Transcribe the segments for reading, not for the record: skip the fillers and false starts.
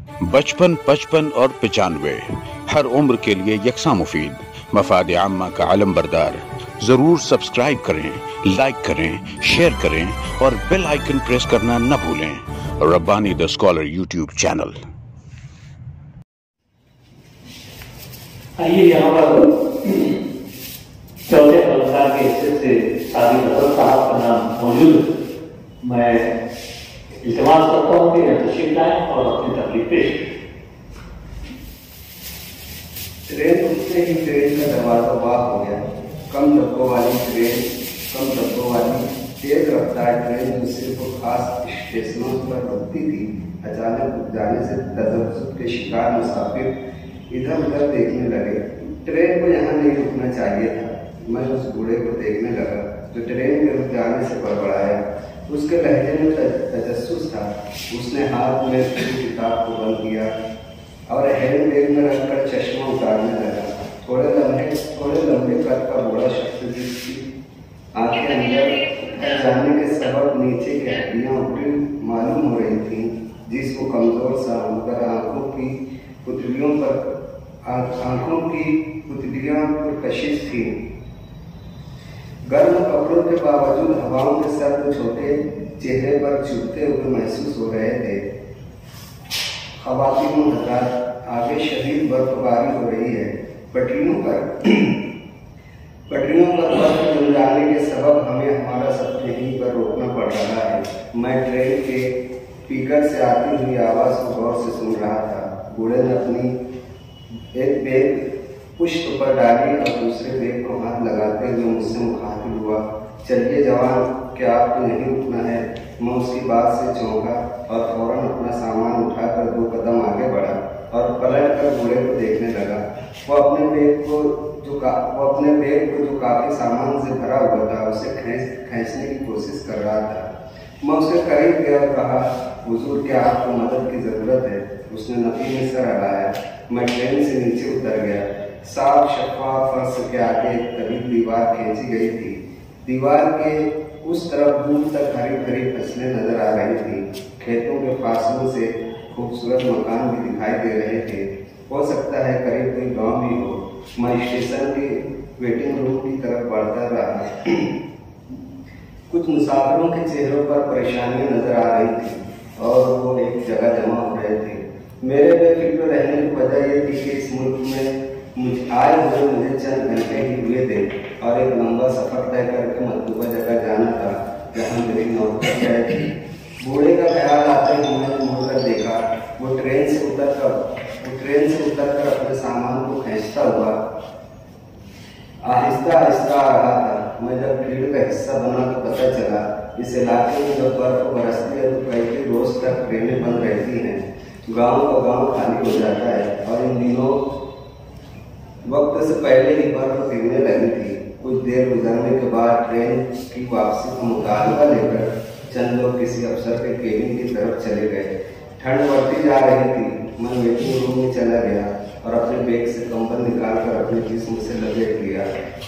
55, 55 और 95 हर उम्र के लिए यकसा मुफीद, मफाद आम्मा का आलम बरदार। जरूर सब्सक्राइब करें, लाइक करें, शेयर करें और बेल आइकन प्रेस करना न भूलें। Rabbani the scholar YouTube channel. आइए यहाँ पर चौथे अलंकार के हिस्से से सादी नजर साहब का नाम मौजूद। मैं इल्तिमास करता हूँ कि तशरीफ लाएं और अपनी तकलीफ पेश करें। ट्रेन उठते ही ट्रेन का दरवाजा वाक हो गया। कम डब्बों वाली ट्रेन, कम डब्बों वाली तेज रफ्तार ट्रेन जो सिर्फ खास स्टेशनों पर रुकती थी, अचानक रुक जाने से तजब्जुब के शिकार मुसाफिर इधर उधर देखने लगे। ट्रेन को यहाँ नहीं रुकना चाहिए था। मैं उस बूढ़े को देखने लगा जो ट्रेन के रुक जाने से बड़बड़ाया। उसके लहजे में तजस्सुस था। उसने हाथ में किताब को बंद किया और हैंड बैग में रखकर चश्मा उतारने लगा। थोड़े लंबे कद का बूढ़ा शख्स जिसकी आंखें अंदर जाने के सबब नीचे की हड्डियां उल्टी मालूम हो रही थीं, जिसको कमजोर सा मगर आंखों की पुतलियां पर कशिश थी। गर्म कपड़ों के बावजूद हवाओं के सर्द छोटे चेहरे पर चुभते हुए महसूस हो रहे थे। ख़वातीन हज़रात, आगे शदीद बर्फबारी हो रही है। पटरियों पर बर्फ जम जाने के सबब हमें हमारा सफर यहीं पर रोकना पड़ रहा है। मैं ट्रेन के स्पीकर से आती हुई आवाज़ को गौर से सुन रहा था। बूढ़े ने अपनी एक बैग पुष्ट पर डाली और दूसरे बैग को हाथ लगाते हुए मुझसे मुखातिब हुआ। चलिए जवान, क्या आपको नहीं उठना है? मैं उसकी बात से चौंका और फौरन अपना सामान उठाकर 2 कदम आगे बढ़ा और पलट कर बूढ़े को देखने लगा। वो अपने बैग को जो काफी सामान से भरा हुआ था, उसे खींचने की कोशिश कर रहा था। मैं उसके करीब गया और कहा, हुजूर, क्या आपको मदद की जरूरत है? उसने नफी में सर हिलाया। मैं ट्रेन से नीचे उतर गया। साफ शफाफ फर्श के आगे एक तवील दीवार खींची गई थी। दीवार के उस तरफ दूर तक हरी भरी फसलें नजर आ रही थी। खेतों के फासलों से खूबसूरत मकान भी दिखाई दे रहे थे। हो सकता है करीब कोई गांव भी हो। मैं स्टेशन के वेटिंग रूम की तरफ बढ़ता रहा। कुछ मुसाफिरों के चेहरों पर परेशानियां नजर आ रही थी और वो एक जगह जमा हो रहे थे। मेरे बेफिक्र रहने की वजह यह थी कि इस मुल्क में मुझे चंद घंटे ही हुए थे और एक लंबा सफर तय करके मतलूबा जगह जाना था जहाँ मेरी नौकरी तय थी। बूढ़े का ख्याल आता है कि मैंने मुड़कर देखा। वो ट्रेन से उतरकर अपने सामान को खींचता हुआ आहिस्ता आहिस्ता आ रहा था। मैं जब भीड़ का हिस्सा बना तो पता चला इस इलाके में जब बर्फ बरसती है तो कई रोज तक ट्रेनें बंद रहती हैं। गांव का गांव खाली हो जाता है और इन दिनों वक्त से पहले ही बर्फ गिरने लगी थी। कुछ देर गुजरने के बाद ट्रेन की वापसी का मुतालबा लेकर चंद लोग किसी अफसर के केबिन की तरफ चले गए। ठंड बढ़ती जा रही थी। मैं वेटिंग रूम में चला गया और अपने बैग से कंबल निकालकर अपने जिस्म से लपेट लिया।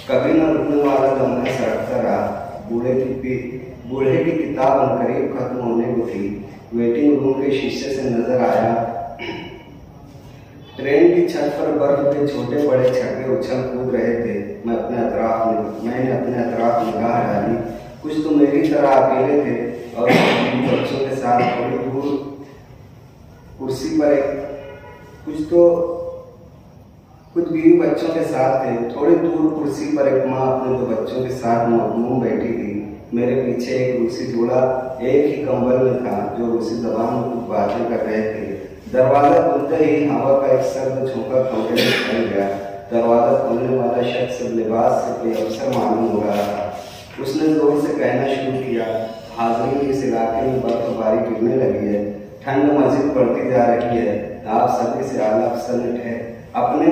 कभी न रुकने वाला लम्हा सड़कता रहा। बूढ़े की किताब अनकरीब खत्म होने को थी। वेटिंग रूम के शीशे से नजर आया ट्रेन की छत पर बर्फ के छोटे बड़े छक्के उछल कूद रहे थे। मैंने अपने अतराफ निगाह डाली। कुछ तो मेरी तरह अकेले थे और बच्चों के साथ थोड़ी दूर कुर्सी पर कुछ बीवी बच्चों के साथ थे। थोड़ी दूर कुर्सी पर एक माँ अपने 2 बच्चों के साथ मखमूम बैठी थी। मेरे पीछे एक रूसी जोड़ा एक ही कंबल में था जो रूसी जबान में कुछ बातें कर रहे थे। दरवाजा खुलते ही हवा का एक सर्द झोंका कमरे में फैल गया। दरवाजा खोलने वाला शख्स लिबास से कोई अफसर मालूम हो रहा था। उसने जोर से कहना शुरू किया, हाज़रीन, इस इलाके में बर्फबारी गिरने लगी है। ठंड मजीद बढ़ती जा रही है। आप सभी से आला अफसर ने अपने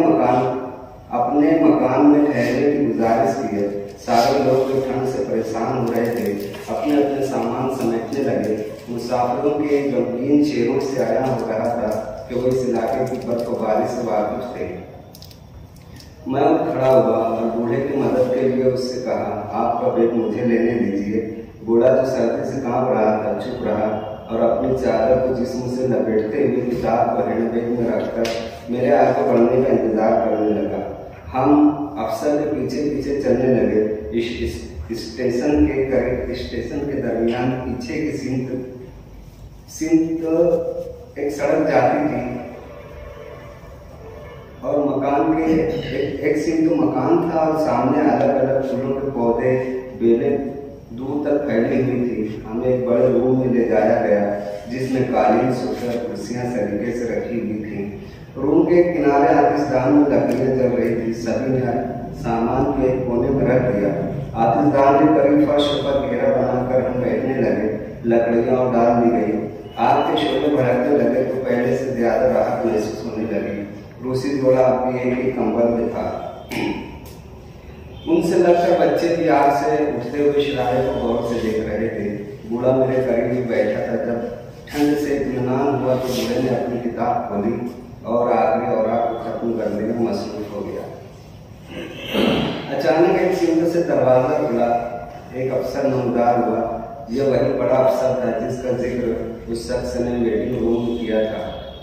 मकान में ठहरने की गुजारिश की है। सारे लोग जो ठंड से परेशान हो रहे थे अपने अपने सामान समेटने लगे। मुसाफिरों के गमगीन चेहरों से आया हो रहा था कि वो इस इलाके की बर्फबारी से वाकिफ थे। मैं उठ खड़ा हुआ और बूढ़े की मदद के लिए उससे कहा, आपका बैग मुझे लेने दीजिए। बूढ़ा जो सर्दी से कांप रहा था चुप रहा। और अपनी चादर को जिस्म से लपेटते हुए किताब को हैंडबैग में रखकर मेरे आगे बढ़ने का इंतजार करने लगा। हम अफसर के पीछे पीछे चलने लगे। स्टेशन के दरमियान पीछे की सिंध एक सड़क जाती थी और मकान के एक सिंध तो मकान था और सामने अलग अलग फूलों के पौधे बेलें दूर तक फैली हुई थी। हमें एक बड़े रूम में ले जाया गया जिसमें कालीन सोफे और कुर्सियां सलीके से रखी हुई थी। रूम के किनारे आतिशदान में लकड़ियां जल रही थी। सभी ने सामान के एक कोने में रख दिया। आतिशदान के करीब फर्श पर घेरा बनाकर हम बैठने लगे। लकड़ियां और डाल दी गई। आग के शोले भड़कने लगे तो पहले से ज्यादा राहत महसूस होने लगी। रूसी जोड़ा भी एक ही कंबल में था। उनसे लगकर बच्चे भी आग से उठते हुए शरारे को गौर से देख रहे थे। बूढ़ा मेरे करीब ही बैठा था। जब ठंड से इत्मीनान हुआ तो बूढ़े ने अपनी किताब खोली और आखिरी औरात को खत्म करने में मसरूफ हो गया। अचानक एक सिंध से दरवाजा खुला। एक अफसर नमदार हुआ। यह वही बड़ा अफसर था जिसका जिक्र उस शख्स ने वेटिंग रूम में किया था।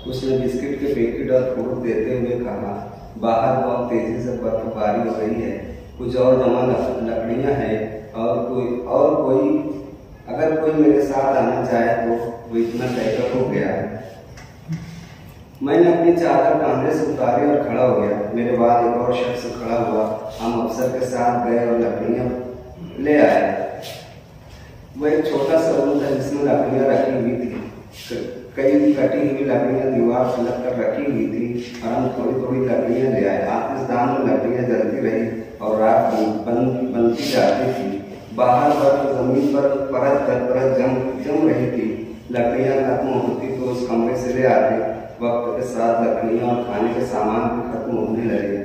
उसने बिस्किट के पैकेट और फ्रूट देते हुए कहा, बाहर बहुत तेजी से बर्फबारी हो रही है। कुछ और जमा लकड़ियां हैं और कोई अगर कोई मेरे साथ आना चाहे तो वो इतना तय हो गया है। मैंने अपनी चादर कांधे से उतारी और खड़ा हो गया। मेरे बाद एक और शख्स खड़ा हुआ। हम अफसर के साथ गए और लकड़ियां ले आए। वो एक छोटा सा रूम था जिसमें लकड़ियां रखी हुई थी। कई कटी हुई लकड़ियां दीवार से लग कर रखी हुई थी और हम थोड़ी थोड़ी लकड़ियां ले आए। आतिशदान में लकड़ियां जलती रही और रात बनती जाती थी। बाहर पर जमीन पर परत दर परत जम रही थी। लकड़ियां खत्म होती तो उस कमरे से ले आते। वक्त के साथ लकड़ियां और खाने के सामान भी खत्म होने लगे।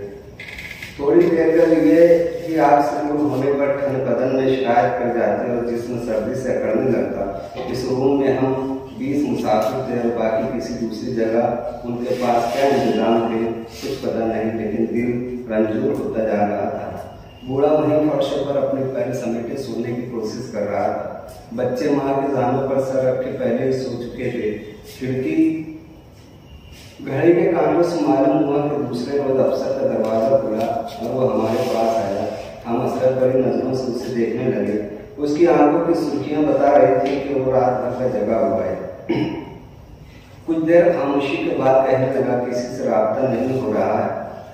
थोड़ी देर के लिए ही आग से दूर होने पर ठंड बदन में शिकायत कर जाती और जिसमें सर्दी से अकड़ने लगता। इस रूम में हम 20 मुसाफिर थे और बाकी किसी दूसरी जगह उनके पास क्या इंतजाम थे कुछ पता नहीं, लेकिन दिल रंजूर होता जा रहा था। बूढ़ा वहीं फर्शों पर अपने पैर समेटे सोने की कोशिश कर रहा था। बच्चे माँ के दानों पर सर रखे पहले ही सो चुके थे। खिड़की घड़ी के कांटों से मालूम हुआ कि दूसरे रोज अफसर का दरवाजा खुला और वो हमारे पास आया। हम असरत बड़ी नजरों से उसे देखने लगे। उसकी आंखों की सुर्खियां बता रही थी कि वो रात भर का जगा हुआ है। कुछ देर खामोशी के बाद कहने लगा, किसी से राब्ता नहीं हो रहा है।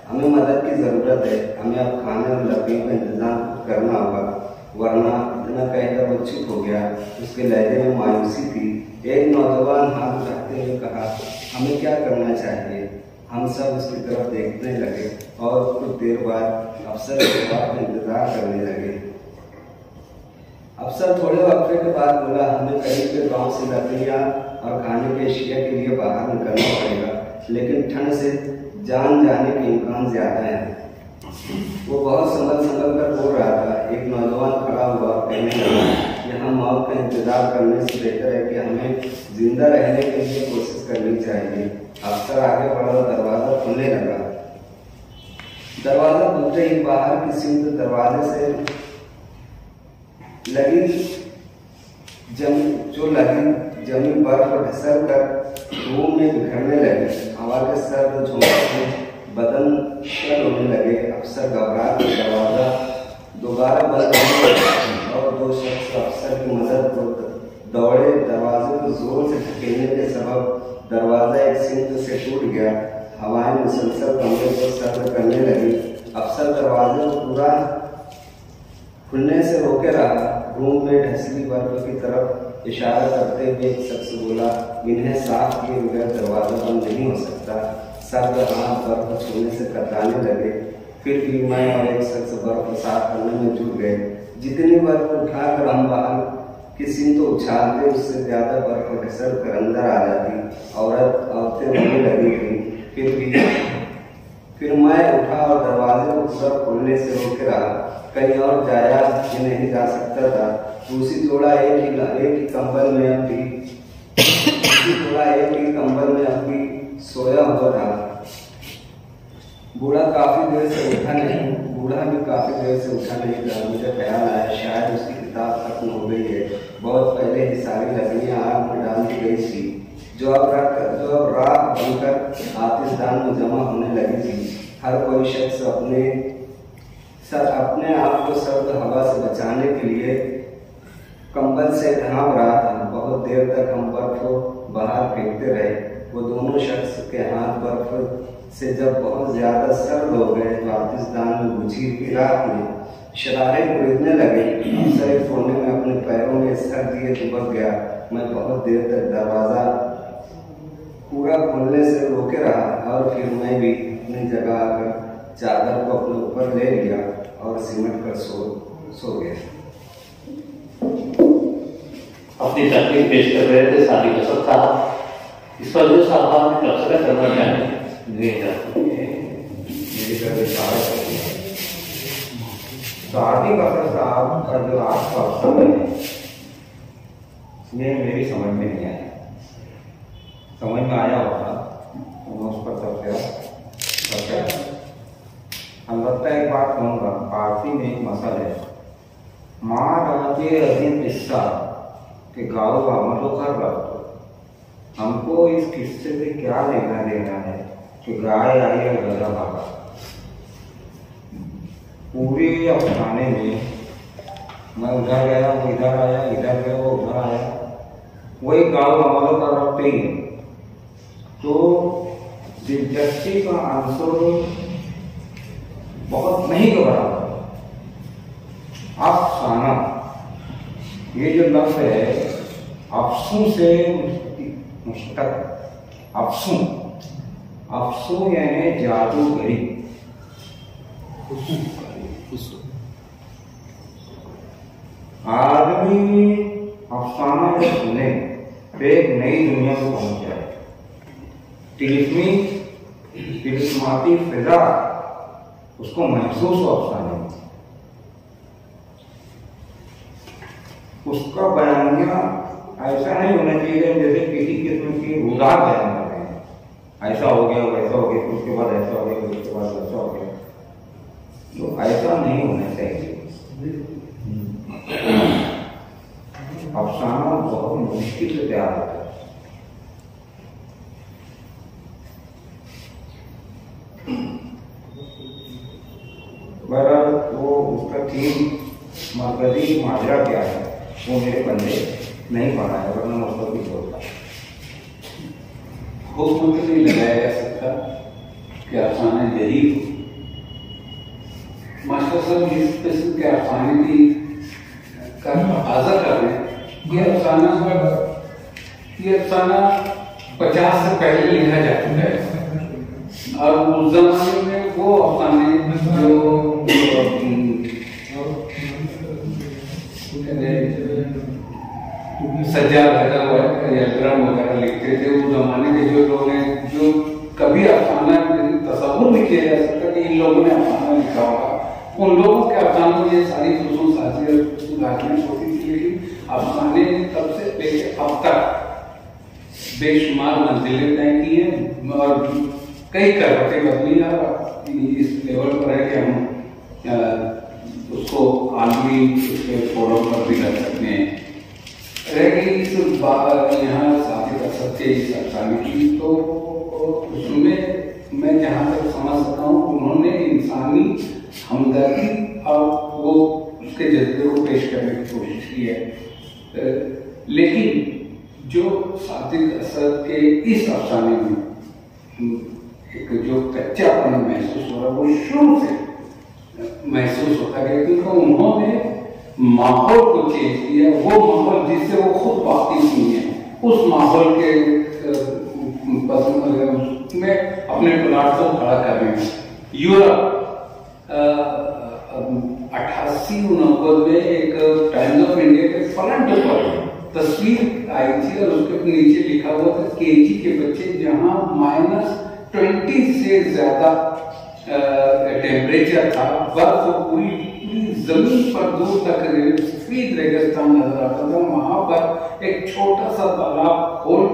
हमें मदद की जरूरत है। हमें अब खाने और लकड़ियों का इंतजाम करना होगा, वरना इतना कहकर वो चुप हो गया। उसके लहजे में मायूसी थी। एक नौजवान हाथ उठाते हुए कहा, हमें क्या करना चाहिए? हम सब उसकी तरफ देखने लगे और कुछ देर बाद अफसर के जवाब का इंतजार करने लगे। अफसर थोड़े वक्फे के बाद बोला, हमें करीब के गांव से लकड़ियां और खाने के अशिया के लिए बाहर निकलना पड़ेगा, लेकिन ठंड से जान जाने के इम्कान ज्यादा है। वो बहुत संभल कर बोल रहा था। एक नौजवान खड़ा हुआ, कहने लगा, यहाँ मौत का इंतजार करने से बेहतर है कि हमें जिंदा रहने के लिए कोशिश करनी चाहिए। अफसर आगे बढ़ा और दरवाजा खुलने लगा। दरवाजा खुलते ही बाहर की सिंध दरवाजे से लगी जमी बर्फ ढसल कर रूम में बिखरने लगी। हवा के सर्द झोंके से बदन शल होने लगे। अफसर घबरा कर दरवाजा दोबारा बंद करने और दो शख्स अफसर की मदद को दौड़े। दरवाजे को जोर से धकेलने के सबब दरवाजा एक सिंध से टूट गया। हवाएं मुसलसल कमरे को सर्द करने लगी। अफसर दरवाजे को पूरा खुलने से रोके रहा। रूम में ढसली बर्फ की तरफ इशारा करते हुए एक शख्स बोला, इन्हें साफ किए बगैर दरवाजा बंद नहीं हो सकता। सर्द हाथ बर्फ छूने से कतराने लगे। फिर भी मैं और एक शख्स बर्फ साफ करने में जुट गए। जितनी बर्फ उठाकर हम बाहर की सिंध तो उछालते, उससे ज्यादा बर्फ घिसल कर अंदर आ जाती। औरतें रोने लगी थी। फिर मैं उठा और दरवाजे को पूरा खोलने से रोके रहा। कहीं और जाया ही नहीं जा सकता था। दूसरी जोड़ा एक ही कंबल में अब भी सोया हुआ था। बूढ़ा भी काफी देर से उठा नहीं था। मुझे ख्याल आया शायद उसकी किताब खत्म हो गई है। बहुत पहले ही सारी लकड़ियाँ आग में डाल दी गई थी, जो अब राख बनकर आतिशदान में जमा होने लगी थी। हर कोई शख्स अपने आप को सर्द हवा से बचाने के लिए कंबल से ढांप रहा था। बहुत देर तक हम बर्फ को बाहर फेंकते रहे। वो दोनों शख्स के हाथ बर्फ से जब बहुत ज्यादा सर्द हो गए तो आतिशदान में बुझी हुई राख में शरारे उड़ने लगे। अफसर एक कोने में अपने पैरों में सर दिए दुबक गया। मैं बहुत देर तक दरवाजा पूरा खुलने से रोके रहा और फिर मैं भी अपनी जगह आकर चादर को अपने ऊपर ले लिया और सिमट कर सो गया। अपनी तकलीफ पेश कर रहे थे सादिक असद साहब। इस पर जो साहब ने तबसरा करना चाहे सादिक असद साहब का जो आज का अवसर है ये मेरी समझ में नहीं आया। समझ में आया होता तो मैं उस पर तबसरा। अलबत्ता एक बात कहूँगा, पारसी में एक मसल है, माँ राजे अजीम किस्सा के गाँव का अमलो कर रहा। हमको इस किस्से से क्या लेना देना है कि गाय आई और गधा भागा। पूरे अफसाने में मैं उधर गया वो इधर आया, इधर गया वो उधर आया, वही गाँव अमलो कर रखते ही। तो दिलचस्पी का आंसर बहुत नहीं के बराबर। अफसाना ये जो लफ्ज है अफसू से मुश्तक। अफसू यानी जादूगरी। आदमी अफसाना जब सुने तो एक नई दुनिया को पहुंच जाए। तिलिस्माती फिजा उसको महसूस हो अफसाने में। उसका बयानिया ऐसा नहीं होना चाहिए जैसे किसी किस्म की उदार बयान कर रहे हैं, ऐसा हो गया वैसा हो गया उसके बाद ऐसा हो गया उसके बाद वैसा हो गया। तो ऐसा नहीं होना चाहिए। अफसाना बहुत मुश्किल से तैयार होता है। बहरहाल वो उसका थीम मरकजी माजरा क्या है वो मेरे बंदे नहीं पढ़ा है, वरना मैं उसको भी बोलता। हुक्म भी नहीं लगाया जा सकता कि अफसाना यही हो। मास्टर साहब जिस किस्म के अफसाने की का तकाजा कर रहे हैं, ये अफसाना 50 से पहले लिखा जा चुका है। और उस जमाने में वो अफसाने जो सज्जा वगैरह लिखते थे, उस जमाने के जो लोग हैं जो कभी अफसाना तस्वुर नहीं किया जा सकता कि इन लोगों ने अफसाना लिखा होगा, उन लोगों के अफसानों में ये सारी खसूस होती थी। लेकिन अफसाने ने तब से लेकर अब तक बेशुमार मंजिलें तय की हैं और कई करवटें बदली हैं। इस लेवल पर है कि हम उसको आलमी फोरम पर भी कर सकते हैं। यहाँ सादिक असद के इस अफसाने की तो उसमें मैं जहाँ तक समझ सकता हूँ उन्होंने इंसानी हमदर्दी और वो उसके जज्बे को पेश करने की कोशिश की है। लेकिन जो सादिक असद के इस अफसाने में एक जो कच्चापन महसूस हो रहा है वो शुरू से महसूस होता है, क्योंकि उन्होंने माहौल को चेंज किया। वो माहौल जिससे वो खुद वाकिफ नहीं है, उस माहौल के में अपने प्लाट को खड़ा कर रहे हैं। यूरोप 88-89 में एक टाइम्स ऑफ इंडिया के फ्रंट पर तस्वीर आई थी और उसके नीचे लिखा हुआ था केजी के बच्चे जहां -20 से ज्यादा टेम्परेचर था, बर्फ पूरी जमीन पर दूर तक सफेद रेगिस्तान नजर आता था। वहां पर एक छोटा सा तालाब खोल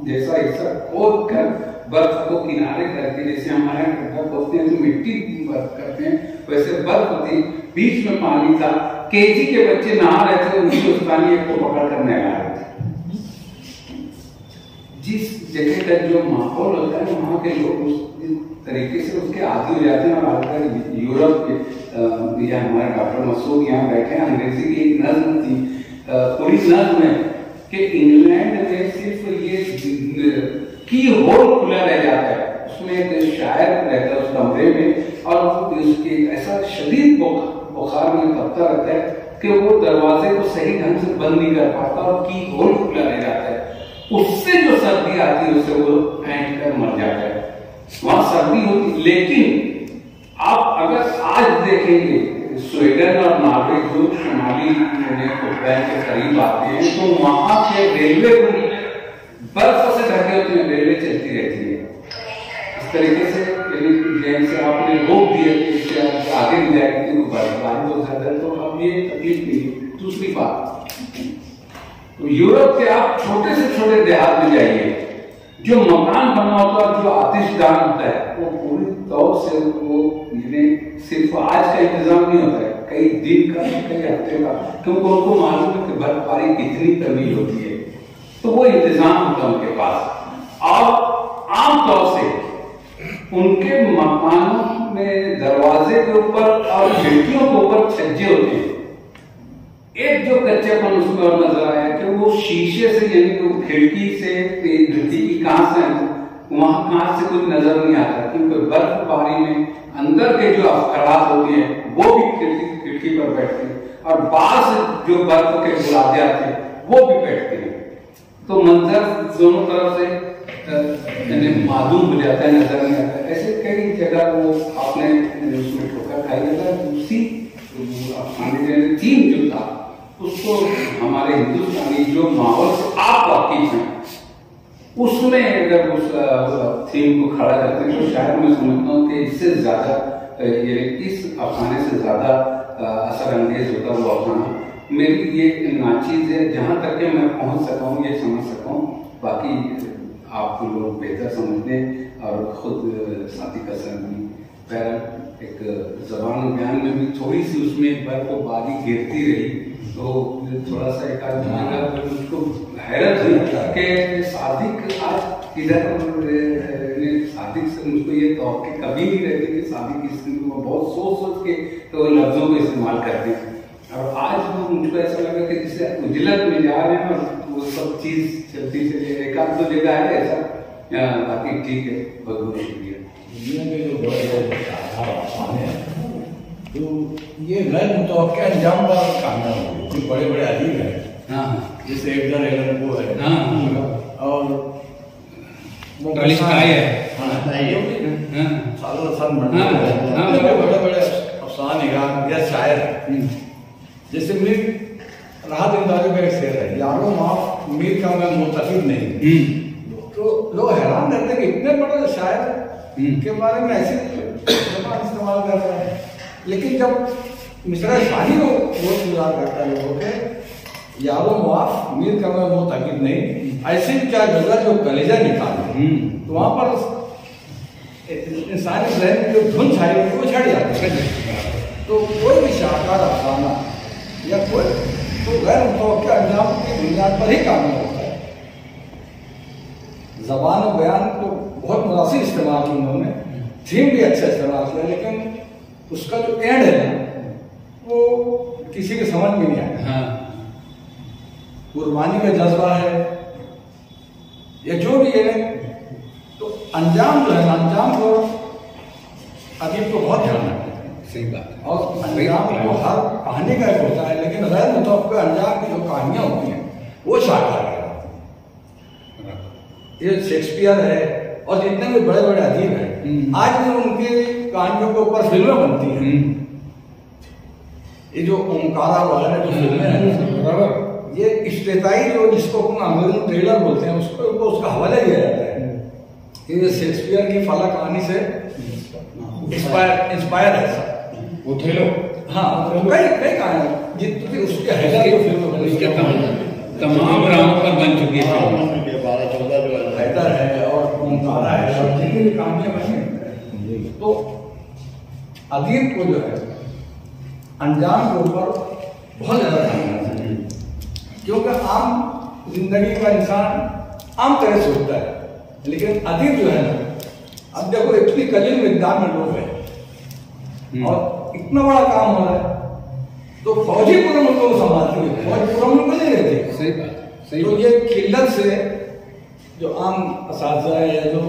जैसा हिस्सा खोद कर बर्फ को किनारे करके, जैसे हमारे यहाँ गड्ढा खोदते हैं तो मिट्टी बर्फ करते हैं, वैसे बर्फ थी, बीच में पानी था, केजी के बच्चे नहा रहे थे, उनकी उस्तानी एक को पकड़ कर नहा रहे थे। जिस जगह का जो माहौल होता है वहाँ के लोग उस तरीके से उसके आदी हो जाते हैं। और आजकल यूरोप के या हमारे डॉक्टर मसूद यहाँ बैठे हैं, अंग्रेजी की एक नज्म थी, पूरी नज्म है कि इंग्लैंड में सिर्फ ये की होल खुला रह जाता है, उसमें एक शायर रहता है उस कमरे में, और उसके ऐसा शदीद बुखार में तपता रहता है कि वो दरवाजे को सही ढंग से बंद नहीं कर पाता और की होल खुला रह जाता है। उससे जो सर्दी आती है उससे वो फेंट कर मर जाता है, वहां सर्दी होती। लेकिन आप अगर आज देखेंगे स्वीडन और नॉर्वे जो शुमाली उपग्रह के करीब आते हैं, तो वहां के रेलवे बर्फ से ढके होते हैं, रेलवे चलती रहती है। इस तरीके से जैसे आपने रोक दिया कि इससे आगे नहीं जाएगी क्योंकि बर्फबारी बहुत ज्यादा है, तो अब ये तकलीफ नहीं है। दूसरी बात, तो यूरोप के आप छोटे से छोटे देहात में जाइए, जो मकान बना होता है, जो आतिशदान होता है, वो पूरी तौर से वो सिर्फ आज का इंतजाम नहीं होता है, कई दिन का, कई हफ्ते का, क्योंकि उनको मालूम है कि बर्फबारी कितनी तवील होती है, तो वो इंतजाम होता है उनके पास। और आमतौर से उनके मकानों में दरवाजे के ऊपर और खिड़कियों के ऊपर छज्जे होते हैं। एक जो कच्चापन उसमें और नजर आया कि वो शीशे से, यानी कि खिड़की से धरती की कांच से, वहां कांच से कुछ नजर नहीं आता, क्योंकि बर्फबारी में अंदर के जो अफराद होते हैं वो भी खिड़की पर बैठते हैं, और बाहर से जो बर्फ के बुलाते आते हैं वो भी बैठते हैं। तो मंजर दोनों तरफ से मालूम हो जाता है, नजर नहीं आता। ऐसे कई जगह वो आपने उसमें ठोकर खाई जाता है। उसी थीम जो था उसको हमारे हिंदुस्तानी जो माहौल से आप वाकिफ हैं, उसमें अगर उस थीम को खड़ा करते हैं, तो शायद मैं समझता हूँ कि इससे ज्यादा इस अफसाने से ज्यादा असर अंगेज होता वो अफसाना मेरी ये नाचीज है, जहां तक के मैं पहुंच सका हूँ, ये समझ सका हूँ। बाकी आप लोग बेहतर समझते हैं। और खुद साथी का सरनी पैर एक जबान बयान में भी थोड़ी सी उसमें बर्फबारी गिरती रही, तो थोड़ा सा एक आदमी उसको हैरत हुई कि सादिक आज इधर, सादिक से मुझको ये तौक़े कभी नहीं रहती कि सादिक इस बहुत सोच के तो लफ्जों को इस्तेमाल करते हैं, और आज वो मुझको ऐसा लगा कि जिसे उजलत में जा रहे हैं और वो सब चीज चलती चली। एक आध दो जगह है ऐसा, बाकी ठीक है। बहुत बहुत शुक्रिया। तो ये गैर मुतवक्किल अंजाम वाला कामयाब हुए, जो बड़े बड़े अदीब हैं, हाँ, जैसे एडगर एलन पो है, हाँ, और बड़े बड़े अफसानेगार या शायर, जैसे मीर राहत इंदारी का एक शेर है, यारो माफ मीर का मैं मुतकिद नहीं। तो लोग हैरान रहते हैं कि इतने बड़े शायर के बारे में ऐसे इस्तेमाल कर रहे हैं, लेकिन जब मिसरा शाही को वो गुजार करता है लोगों के, यारो माफ मीर का मैं मुतकिद नहीं, ऐसे क्या गजल जो कलेजा निकाले, तो वहां पर इंसानी जहन में जो धुन छाई होती है वो छड़ जाती है। तो कोई भी शाहकार अफसाना या कोई तो गैर मुतवक्किल अंजाम की बुनियाद पर ही कामयाब होता है। ज़बान और बयान को बहुत मुनासिब इस्तेमाल किया उन्होंने, थीम भी अच्छा इस्तेमाल किया, लेकिन उसका जो एंड है ना वो किसी के समझ में नहीं आया। कुर्बानी का जज्बा है या जो भी है, तो अंजाम जो है ना, अंजाम को अदीब को बहुत ध्यान रखना है। सही बात। और अंजाम को हर कहानी का एक होता है, लेकिन गैर मुतवक्किल अंजाम की जो कहानियां होती हैं वो शाहकार है। ये शेक्सपियर है और जितने भी बड़े बड़े अदीब हैं, आज भी उनकी कहानियों के ऊपर फिल्में बनती हैं। ये जो ओमकारा वगैरह जो फिल्में हैं, ये इफ्तिताई जो जिसको अपन अंग्रेजी में ट्रेलर बोलते हैं, उसको उसका हवाला दिया जाता है कि ये शेक्सपियर की फला कहानी से इंस्पायर है। वो थेलो, हाँ, कई कई कहानी जितनी उसके हैदर जो फिल्म तमाम राहों पर बन चुकी है। हैदर है और मारा है और जितनी भी कहानियां बनी, तो अदीब को जो है अनजान के ऊपर बहुत ज्यादा ध्यान देना चाहिए, क्योंकि आम जिंदगी का इंसान आम तरह से होता है, लेकिन अदीब जो है ना, अब देखो इतनी कलील मिकदार में लोग हैं और इतना बड़ा काम हो रहा है, तो फौजी पूरा मुल्क को संभालते हुए फौज पूरा मुल्क को नहीं रहते। सही बात, सही तो बात। ये किल्लत से जो आम असातिज़ा है या जो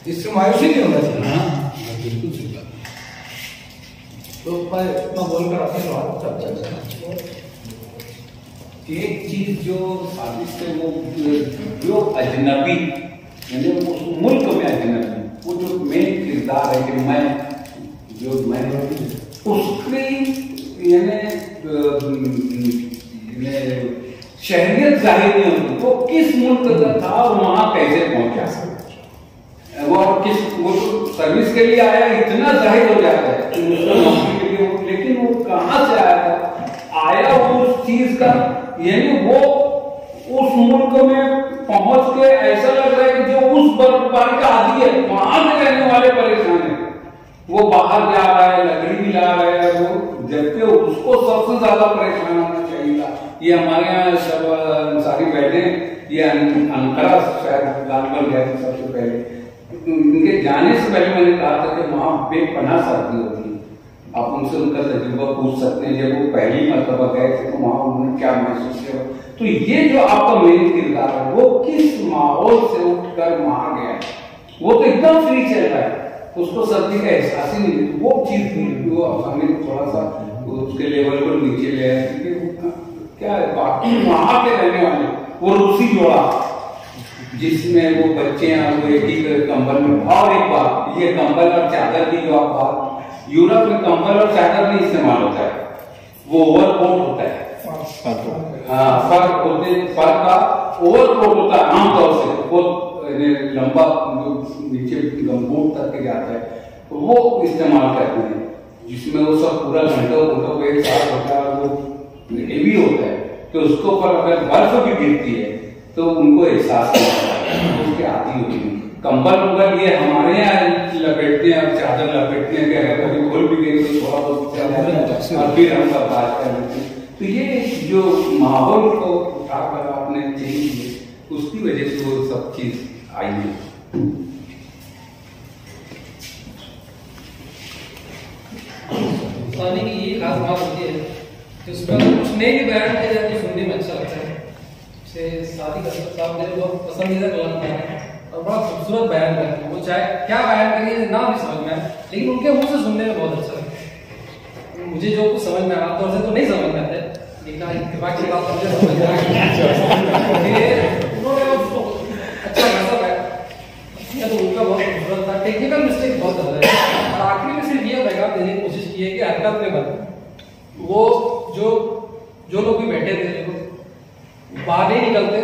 इससे मायूसी नहीं होना चाहिए। हाँ, बिल्कुल सही बात। तो मैं इतना बोलकर अपने सवाल चर्चा एक चीज जो साजिश से वो जो अजनबी यानी उस मुल्क में अजनबी, वो जो मेन किरदार है कि मैं उसकी शहरियत जाहिर नहीं होती, वो किस मुल्क का था और वहां कैसे पहुंचा, वो तो सर्विस के लिए आया, इतना जाहिर हो जाता है कि उसका नौकरी के लिए, लेकिन वो कहाँ से आया था, आया उस चीज का, यानी वो उस मुल्क में पहुंच के ऐसा लग रहा है कि जो उस बर्फबारी का आदि है, वहां में रहने वाले परेशान है, वो बाहर जा रहा है, लकड़ी भी ला रहा है, वो जबकि उसको सबसे ज्यादा परेशान होना चाहिए था। ये हमारे यहाँ सब सारी बैठे, ये अंकारा शायद लालबल गए थे सबसे पहले, उनके जाने से पहले मैंने कहा था कि वहां बेपनाह सर्दी होती है, आप उनसे उनका तजुर्बा पूछ सकते हैं, जब वो पहली मरतबा गए थे तो वहां उन्होंने क्या महसूस किया। तो ये जो आपका मेन किरदार है, वो किस माहौल से उठकर वहां गया, वो तो एकदम फ्री चल रहा है, उसको सर्दी का एहसास ही नहीं, वो चीज वो हमें थोड़ा सा उसके लेवल पर नीचे ले आया, क्योंकि क्या है बाकी वहां पे रहने वाले वो रूसी जोड़ा जिसमें वो बच्चे हैं, वो एक ही कंबल में, और एक बात ये कंबल और चादर की जो आप बात, यूरोप में कंबल और चादर नहीं इस्तेमाल होता है, वो ओवरकोट होता है। हाँ, फर्क का ओवरकोट होता है आमतौर से, वो लंबा नीचे गमबूट तक के जाता है, तो वो इस्तेमाल करते हैं, जिसमें वो सब पूरा घंटों एक साथ होता है, वो हेवी होता है, तो उसके ऊपर अगर बर्फ भी गिरती है तो उनको एहसास नहीं होता है, उसके आदि होती है। कंबल उंबल ये हमारे यहाँ लपेटते हैं, अब चादर लपेटते हैं, अगर कभी खुल भी गई तो थोड़ा बहुत और फिर हम बर्दाश्त कर लेते हैं। तो ये जो माहौल को उठाकर आपने चेंज किए, उसकी वजह से वो सब चीज आई है। कहानी की ये खास बात होती है कि उसमें कुछ नए भी बयान किए जाते हैं, सुनने में अच्छा लगता है। जैसे सादिक असद साहब मेरे बहुत पसंदीदा कलाकार हैं और बड़ा खूबसूरत बयान करते हैं, वो चाहे क्या बयान करिए ना भी समझ में आए, लेकिन उनके मुंह से सुनने में बहुत अच्छा लगता है। मुझे जो कुछ समझ में आया तौर से तो नहीं समझ में आता, लेकिन इत्तेफाक की बात मुझे समझ में आई, उन्होंने अच्छा खासा बयान तो उनका बहुत खूबसूरत था, टेक्निकल मिस्टेक बहुत ज्यादा है, और आखिरी में सिर्फ ये पैगाम देने की कोशिश की है कि हरकत में बंद, वो जो लोग भी बैठे थे, जो बाहर नहीं निकलते,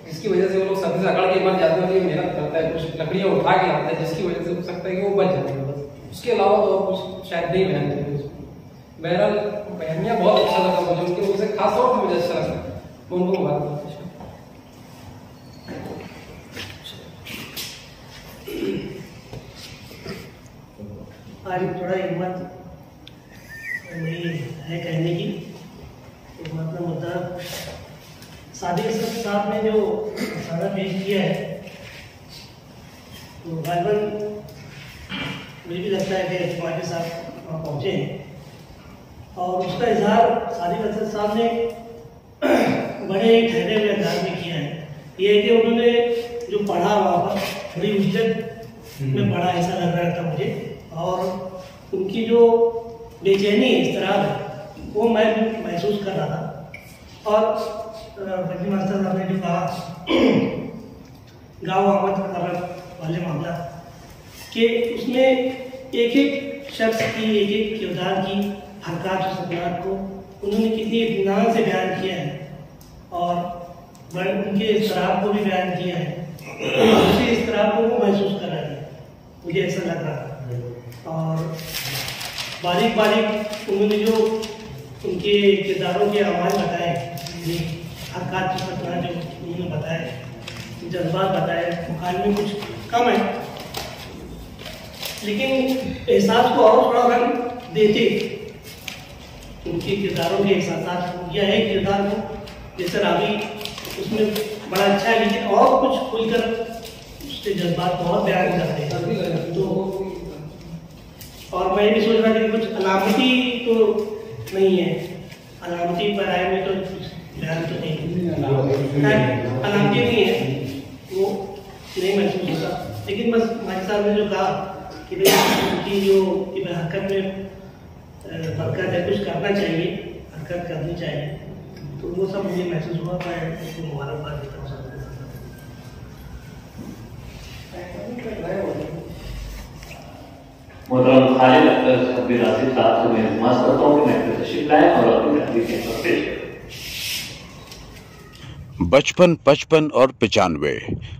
जिसकी वजह से वो लोग सर्दी से अकड़ के मर जाते हैं, ये मेहनत करता है, कुछ लकड़ियां उठा के लाता है, जिसकी वजह से हो सकता है कि वो बच जाते हैं, बस उसके अलावा तो कुछ शायद नहीं मेहनत है। बहरहाल बहनिया बहुत अच्छा लगा मुझे, उनकी वजह से खास तौर पर मुझे अच्छा लगा, मैं उनको मुबारक। आज थोड़ा हिम्मत मेरी है कहने की, तो मतलब मुद्दा सादिक असद साहब ने जो मसाला पेश किया है, तो गालिबन मुझे भी लगता है कि इत्तेफाक के साथ वहाँ पहुँचे हैं, और उसका इजहार सादिक असद साहब ने बड़े ही ठहरे हुए अंदाज में किया है। ये है कि उन्होंने जो पढ़ा वहाँ पर थोड़ी उज्जत में पढ़ा ऐसा लग रहा था मुझे, और उनकी जो बेचैनी इस्तराब है वो मैं महसूस कर रहा था। और फजली मास्टर साहब ने जो कहा गाँव आमद अरब वाले मामला, कि उसमें एक एक शख्स की एक एक किरदार की हरकत और सकनात को उन्होंने कितनी इत्मीनान से बयान किया है, और उनके इस्तराब को भी बयान किया है, उसी इस्तराब को वो महसूस कर रहे हैं, मुझे ऐसा लग रहा था। और बारीक बारीक उन्होंने जो उनके किरदारों के आवाज़ बताए, हरकत जो उन्होंने बताए, जज्बात बताए, बुखार में कुछ कम है, लेकिन एहसास को और थोड़ा हम देते, उनके किरदारों के एहसास या है किरदार को, जैसे रावी उसमें बड़ा अच्छा है, लेकिन और कुछ खुलकर उसके जज्बात बहुत बयान करते हैं। तो और मैं भी सोच रहा था कि कुछ अलामती तो नहीं है, अलामती पर आए में तो कुछ बयान तो नहीं, अलामती नहीं है वो नहीं महसूस होता, लेकिन बस माजी साहब ने जो कहा कि भाई उनकी जो हरकत में बरकत है, कुछ करना चाहिए, हरकत करनी चाहिए, तो वो सब मुझे महसूस हुआ। मैं उसको मुबारकबाद देता हूँ। मोहतरम खालिद अख्तर शब्बीर आसिफ साहब से मैं इल्तिमास करता हूँ कि मैं तशरीफ लाएं और अपनी तहरीर के पर पेश करें। 55, 55 और 95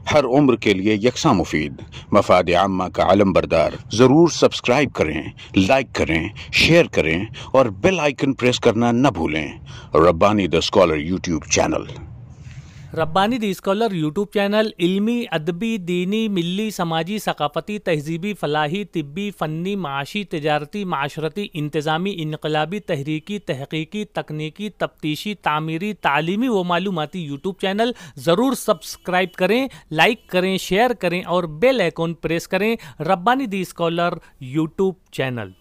हर उम्र के लिए यकसा मुफीद, मफाद आम्मा का आलम बरदार। जरूर सब्सक्राइब करें, लाइक करें, शेयर करें और बेल आइकन प्रेस करना न भूलें। Rabbani the scholar YouTube channel. Rabbani the scholar YouTube channel इल्मी, अदबी, दीनी, मिल्ली, समाजी, सकाफती, तहजीबी, फलाही, तिब्बी, फ़न्नी, माशी, तिजारती, माशरती, इंतज़ामी, इनकलाबी, तहरीकी, तहकीकी, तकनीकी, तफ्तीशी, तामीरी, तालीमी व मालूमाती यूट्यूब चैनल। ज़रूर सब्सक्राइब करें, लाइक करें, शेयर करें और बेल आइकन प्रेस करें। Rabbani the scholar YouTube channel.